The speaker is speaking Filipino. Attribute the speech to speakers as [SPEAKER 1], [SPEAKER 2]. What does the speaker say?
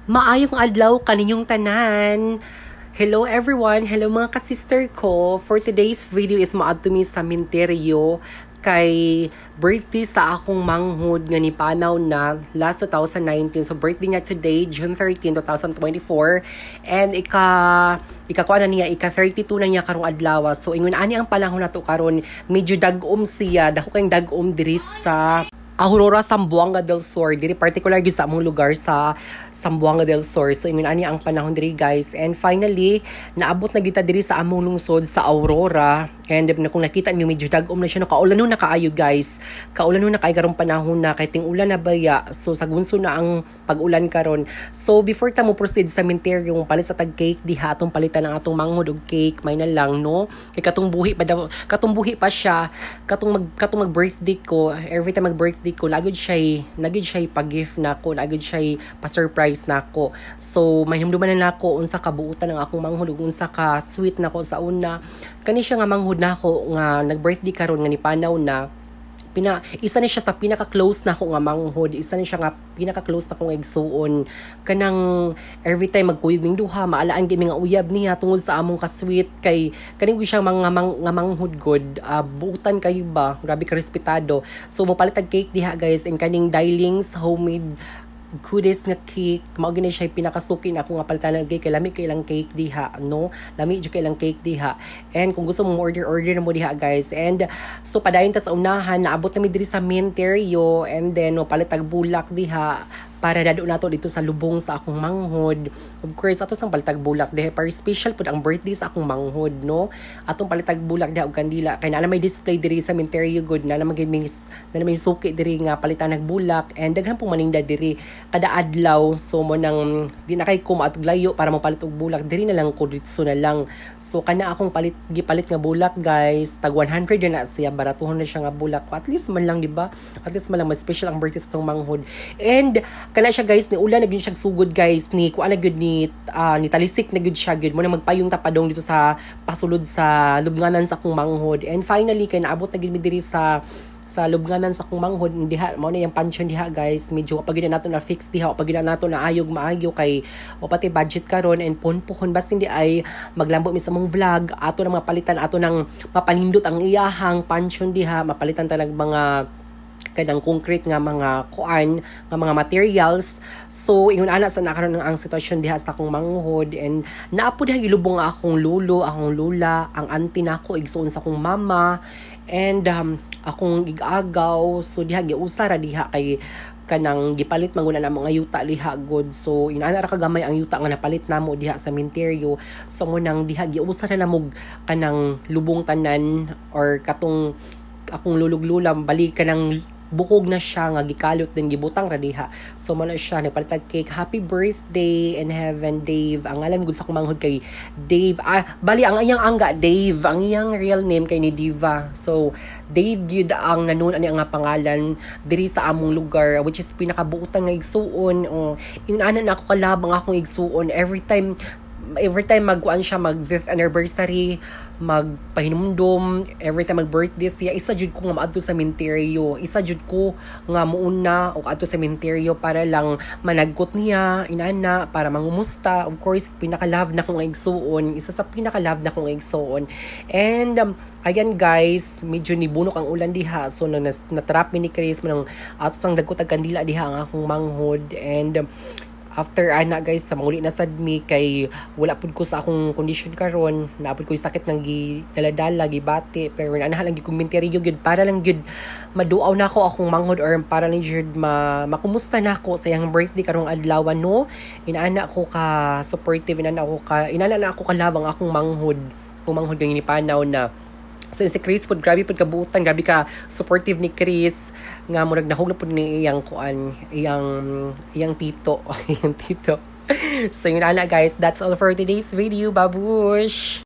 [SPEAKER 1] Maayong adlaw kaninyong tanan. Hello everyone, hello mga ka-sister ko. For today's video is maadto mi sa Minteryo kay birthday sa akong manghod nga ni panaw na last 2019. So birthday niya today, June 13, 2024. And ika-32 na niya karong adlaw. So ingon ani ang panahon nato karon, medyo dag-om siya, dako kayong dag-om diri sa Aurora, Zamboanga del Sur. Diri particular gyud sa among lugar sa Zamboanga del Sur. So ingon ani ang panahon diri guys. And finally, naabot na kita diri sa among lungsod sa Aurora. And kung nakita niyo medyo dag-om na siya, no, kaulanon na kaayo guys. Kaulanon na kay karong panahon na kay ting ulan na baya. So sagunso na ang pag-ulan karon. So before ta mo proceed sa minteryo, palit sa tag cake diha atong palitan ang atong manghod og cake, may na lang no. Kay katong buhi pa siya. Katong mag-birthday ko, every time mag-birthday ko, lagod siya pag-gift nako, lagod siya pa-surprise nako. So mahimduman na nako unsa ka buutan ang akong manghod ug unsa ka sweet nako sa una. Kani siya nga manghod nako nga nag-birthday karon nga ni panaw na isa na siya sa pinaka-close na ako nga manghod. Isa na siya nga pinaka-close na ko nga igsuon. Kanang every time magkuyog ning duha, maalaan gyud nga uyab niya tungod sa among ka-sweet kay kaning siya mga manghod god. Buutan kayo ba? Grabe ka respetado. So mopalit og cake diha guys, and kaning Darling's homemade goodies nga cake, mao gini siya pinakasuki na ako nga palitan ng cake. Lami kay ilang cake diha, no? Lami jud kay ilang cake diha. And kung gusto mo order na mo diha guys. And so padayon ta sa unahan, naabot na mi diri sa Minteryo, and then no palit tag bulak diha para dado nato dito sa lubong sa akong manghod. Of course, ato sang palitag bulak diha para special pud ang birthday sa akong manghod, no? Atong palitag bulak diha og kandila kay naa may display diri sa Minteryo good na may suki diri nga palitan ng bulak, and daghan pong maninda diri kada adlaw. So mo nang di na kay kumaat og layo para mo palit og bulak diri na lang ko ditso na lang. So kana akong gipalit nga bulak guys, tag 100 na siya, baratuhon na siya nga bulak. At least man lang, di ba? At least man lang mas special ang birthday sa tong manghod. And kana siya guys, ni ulan na gyud siya sugod guys, ni kuan na gyud ni talisik na gyud siya gyud mo na magpayong tapadong dito sa pasulod sa lubnganan sa akong manghod. And finally kay naabot na gyud mi diri sa lubnganan sa akong manghod diha, mao na yung pansyon diha guys. Medyo pag nato na fix diha, pag nato na ayog maayog kay o pati budget karon, and punpuhon basta hindi ay maglambo mi sa mong vlog ato nang mapalitan, ato nang mapanindot ang iyahang pansyon diha, mapalitan ta ng mga kanang concrete nga mga kuan nga mga materials. So ingon ana sa nakaron ang sitwasyon diha sa akong manghod, and naapod diha gilubong akong lolo, akong lula, ang auntie nako igsuon sa akong mama, and akong igagaw. So diha giusara diha kay kanang gipalit manguna na mga yuta diha god. So inana ra kagamay ang yuta nga napalit namo diha sa Minteryo. So ngunang diha giusara na mog kanang lubong tanan, or katong akong lulug-lulam balik kanang bukog na siya nga gikalot din gibutang ra diha. So mo na siya nagpalitag cake. Happy birthday in heaven Dave. Ang alam gud sa akong manghod kay Dave. Bali ang iyang angga Dave. Ang iyang real name kay ni Diva. So Dave gyud ang nanon ani nga pangalan diri sa among lugar, which is pinakabuutan nga igsuon. Yung ana na ako kalabang akong igsuon every time magkuan siya, mag 5th anniversary, magpahinumdum, every time mag-birthday siya, isa jud ko nga maadto sa Minteryo. Isa jud ko nga muuna og adto sa Minteryo para lang managkot niya, inana, para mangumusta. Of course, pinaka-love na kong igsuon. Isa sa pinaka-love na kong igsuon. And ayan guys, medyo nibunok ang ulan diha. So natrap mi ni Chris manang ato sang dagkot kandila diha ang akong manghod. And after ana guys, sa manguli na sad mi kay wala pud ko sa akong condition karon, naapod ko yung sakit ng gidaladala gibati, pero anahan lang gikumentaryo gyud para lang gyud maduaw na ako akong manghod, or para lang gyud makumusta na ako sa iyang birthday karong adlaw, no? Inaana ko ka supportive, inaana na ako kalabang akong manghod ganyan ni panaw na. So si Chris pud grabe pud kabuutan, grabe ka supportive ni Chris nga murag nahog na pud ni iyang kuan, iyang tito. iyang tito. So yun na guys, that's all for today's video. Babush!